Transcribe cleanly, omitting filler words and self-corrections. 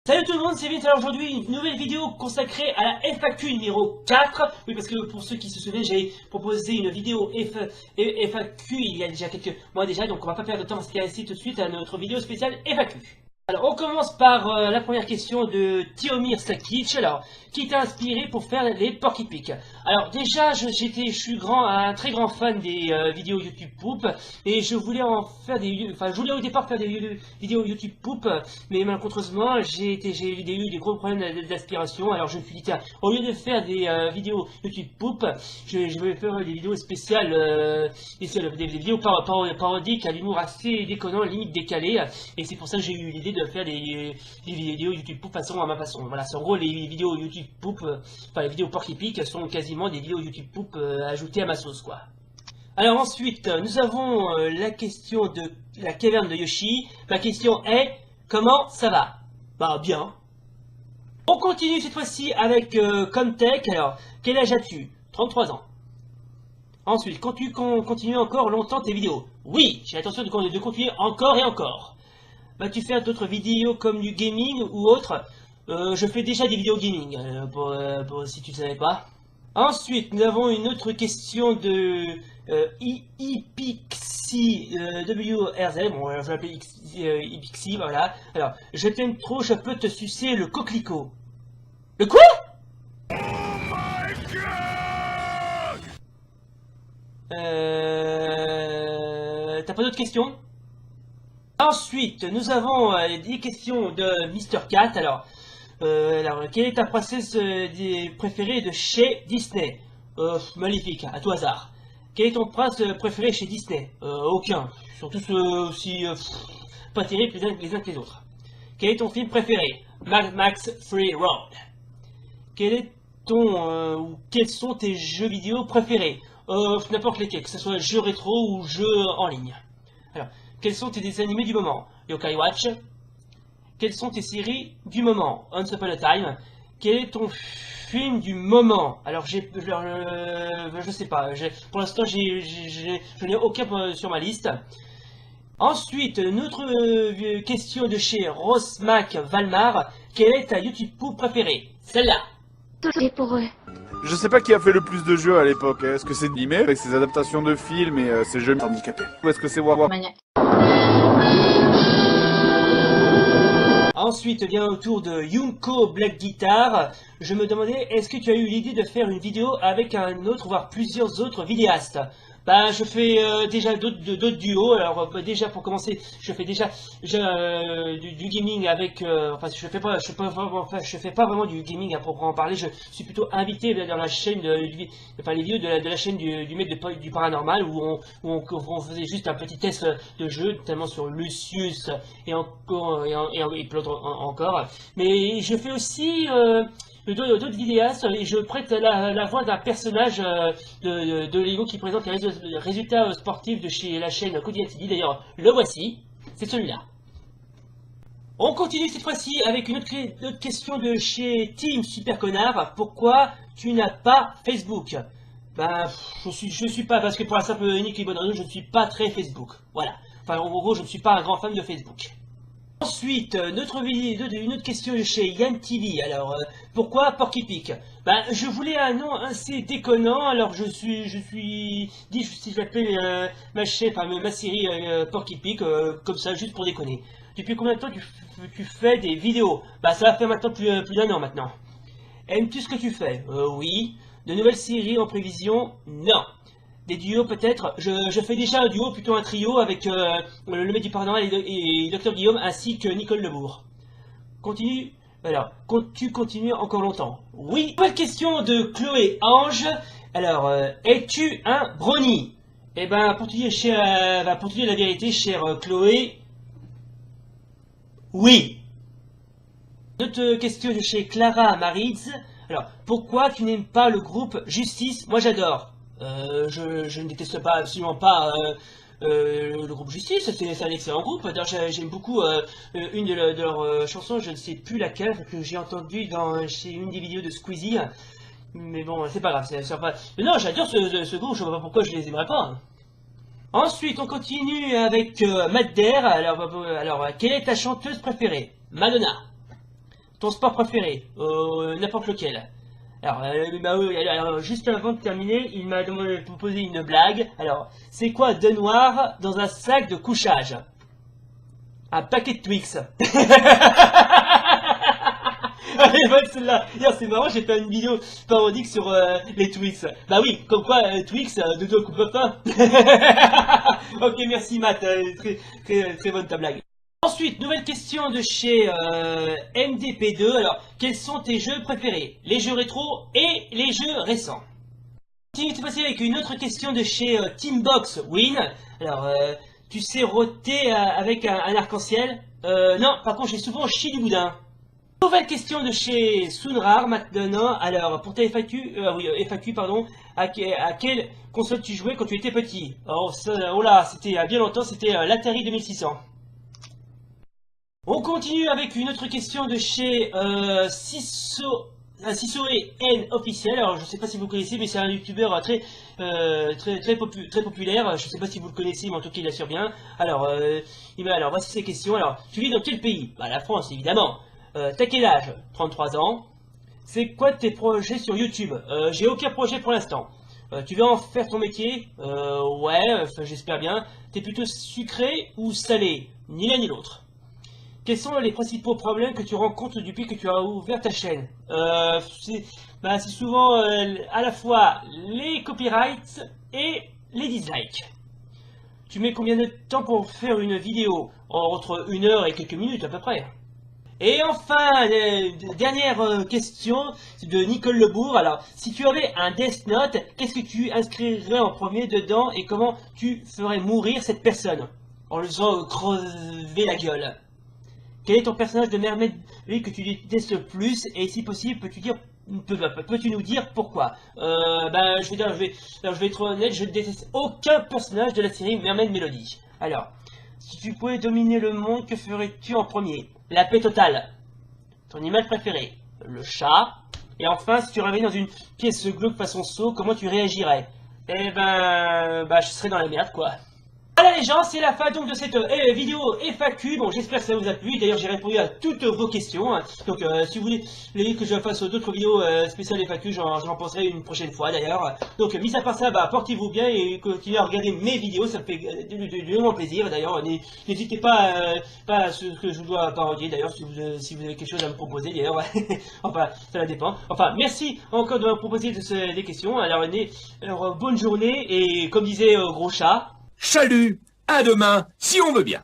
Salut tout le monde, c'est Vite. Alors aujourd'hui une nouvelle vidéo consacrée à la FAQ numéro 4. Oui, parce que pour ceux qui se souviennent, j'ai proposé une vidéo FAQ il y a déjà quelques mois déjà, donc on va pas perdre de temps à se casser tout de suite à notre vidéo spéciale FAQ. Alors on commence par la première question de Tiomir Sakic, alors qui t'a inspiré pour faire les Porky Pig? Alors déjà je suis un très grand fan des vidéos YouTube Poop, et je voulais en faire je voulais au départ faire des vidéos YouTube Poop, mais malheureusement j'ai eu des gros problèmes d'aspiration. Alors je me suis dit tiens, au lieu de faire des vidéos YouTube Poop, je vais faire des vidéos spéciales, des vidéos parodiques à l'humour assez déconnant, limite décalé, et c'est pour ça que j'ai eu l'idée de faire des vidéos YouTube Poop à ma façon. Voilà, c'est en gros les vidéos YouTube Poop, les vidéos Porky Pig sont quasiment des vidéos YouTube Poop ajoutées à ma sauce, quoi. Alors ensuite, nous avons la question de la caverne de Yoshi. Ma question est, comment ça va? Bah bien. On continue cette fois-ci avec Comtech. Alors, quel âge as-tu? 33 ans. Ensuite, continues encore longtemps tes vidéos? Oui, j'ai l'intention de continuer encore et encore. Vas-tu faire d'autres vidéos comme du gaming ou autre? Je fais déjà des vidéos gaming, si tu ne savais pas. Ensuite, nous avons une autre question de Ipixi WRZ, bon, je vais l'appeler Ipixi, voilà. Alors, je t'aime trop, je peux te sucer le coquelicot. Le quoi? Oh my God! T'as pas d'autres questions? Ensuite, nous avons des questions de Mr. Cat. Alors, quelle est ta princesse préférée de chez Disney? Maléfique, à tout hasard. Quel est ton prince préféré chez Disney? Aucun. Ils sont tous aussi pas terribles les uns que les autres. Quel est ton film préféré? Mad Max Free Road. Quel est ou quels sont tes jeux vidéo préférés? N'importe lesquels, que ce soit jeux rétro ou jeux en ligne. Alors, quels sont tes dessins animés du moment? Yokai Watch. Quelles sont tes séries du moment? Once Upon a Time. Quel est ton film du moment? Alors je sais pas. Pour l'instant je n'ai aucun sur ma liste. Ensuite, une autre question de chez Rosmac Valmar. Quelle est ta YouTube Poop préférée? Celle-là. Pour eux. Je sais pas qui a fait le plus de jeux à l'époque. Est-ce que c'est Animé avec ses adaptations de films et ses jeux handicapés? Ou est-ce que c'est War? Ensuite vient au tour de Yunko Black Guitar. Je me demandais, est-ce que tu as eu l'idée de faire une vidéo avec un autre, voire plusieurs autres vidéastes? Bah, je fais déjà d'autres duos. Alors déjà pour commencer, je fais déjà du gaming avec. Je fais pas vraiment du gaming à proprement parler. Je suis plutôt invité dans la chaîne les vidéos de la chaîne du maître du paranormal où on faisait juste un petit test de jeu, notamment sur Lucius et encore et plein encore. Mais je fais aussi d'autres vidéastes, et je prête la voix d'un personnage de Lego qui présente les résultats sportifs de chez la chaîne Kodiak TV. D'ailleurs, le voici, c'est celui-là. On continue cette fois-ci avec une autre question de chez Team Super Connard. Pourquoi tu n'as pas Facebook? Ben, je suis pas, parce que pour la simple unique et bonne raison, je ne suis pas très Facebook. Voilà. Enfin, en gros, je ne suis pas un grand fan de Facebook. Ensuite, une autre question de chez Yann TV. Alors, pourquoi Porky Pig? Ben, je voulais un nom assez déconnant, alors je l'appelle ma chaîne, ma série Porky Pig, comme ça, juste pour déconner. Depuis combien de temps tu fais des vidéos? Bah, ça va faire maintenant plus d'un an maintenant. Aimes-tu ce que tu fais? Oui. De nouvelles séries en prévision? Non. Des duos peut-être? Je fais déjà un duo, plutôt un trio, avec le maître du paranormal et Dr Guillaume, ainsi que Nicole Lebourg. Continue. Alors, tu continues encore longtemps? Oui. Nouvelle question de Chloé Ange. Alors, es-tu un brownie? Eh ben, pour te dire la vérité, chère Chloé, oui. Une autre question de chez Clara Maritz. Alors, pourquoi tu n'aimes pas le groupe Justice? Moi j'adore. Je ne déteste absolument pas le groupe Justice, c'est un excellent groupe. D'ailleurs, j'aime beaucoup une de leurs chansons, je ne sais plus laquelle, que j'ai entendue chez une des vidéos de Squeezie. Mais bon, c'est pas grave, Mais non, j'adore ce groupe, je vois pas pourquoi je les aimerais pas. Ensuite, on continue avec Madder. Alors, quelle est ta chanteuse préférée? Madonna. ton sport préféré, n'importe lequel. Alors, juste avant de terminer, il m'a proposé une blague. Alors, c'est quoi de noir dans un sac de couchage? Un paquet de Twix. Allez, bonne celle-là. C'est marrant, j'ai fait une vidéo parodique sur les Twix. Bah oui, comme quoi Twix, de deux coupe pas. Ok, merci Matt, très bonne ta blague. Ensuite, nouvelle question de chez MDP2. Alors, quels sont tes jeux préférés? Les jeux rétro et les jeux récents. On continue de passer avec une autre question de chez Teambox Win. Alors, tu sais roter avec un arc-en-ciel? Non, par contre, j'ai souvent chié du boudin. Nouvelle question de chez Sunrar maintenant. Alors, pour ta FAQ, pardon, à quelle console tu jouais quand tu étais petit? Oh là, c'était il y a bien longtemps, c'était l'Atari 2600. On continue avec une autre question de chez Sisoe N officiel. Alors je sais pas si vous connaissez, mais c'est un youtubeur très populaire. Je sais pas si vous le connaissez, mais en tout cas il assure bien. Alors, alors voici ces questions. Alors, tu vis dans quel pays? Bah la France évidemment. T'as quel âge? 33 ans. C'est quoi tes projets sur YouTube? J'ai aucun projet pour l'instant. Tu veux en faire ton métier? Ouais, j'espère bien. T'es plutôt sucré ou salé? Ni l'un ni l'autre. Quels sont les principaux problèmes que tu rencontres depuis que tu as ouvert ta chaîne? C'est souvent à la fois les copyrights et les dislikes. Tu mets combien de temps pour faire une vidéo? Entre 1 heure et quelques minutes à peu près. Et enfin, dernière question de Nicole Lebourg. Alors, si tu avais un Death Note, qu'est-ce que tu inscrirais en premier dedans et comment tu ferais mourir cette personne? En le faisant crever la gueule. Quel est ton personnage de Mermaid que tu détestes le plus? Et si possible, peux-tu nous dire pourquoi? Je vais être honnête, je ne déteste aucun personnage de la série Mermaid Melody. Alors, si tu pouvais dominer le monde, que ferais-tu en premier? La paix totale. Ton animal préféré? Le chat. Et enfin, si tu revenais dans une pièce glauque façon saut, comment tu réagirais? Eh ben, je serais dans la merde, quoi. Voilà les gens, c'est la fin donc de cette vidéo FAQ. Bon, j'espère que ça vous a plu. D'ailleurs, j'ai répondu à toutes vos questions. Donc, si vous voulez que je fasse d'autres vidéos spéciales FAQ, j'en penserai une prochaine fois d'ailleurs. Donc, mis à part ça, portez-vous bien et continuez à regarder mes vidéos. Ça me fait de grand plaisir. D'ailleurs, n'hésitez pas à ce que je dois parodier. D'ailleurs, si vous avez quelque chose à me proposer, d'ailleurs, enfin, ça dépend. Enfin, merci encore de me proposer des questions. Alors, bonne journée et comme disait Gros Chat. Chalut, à demain, si on veut bien.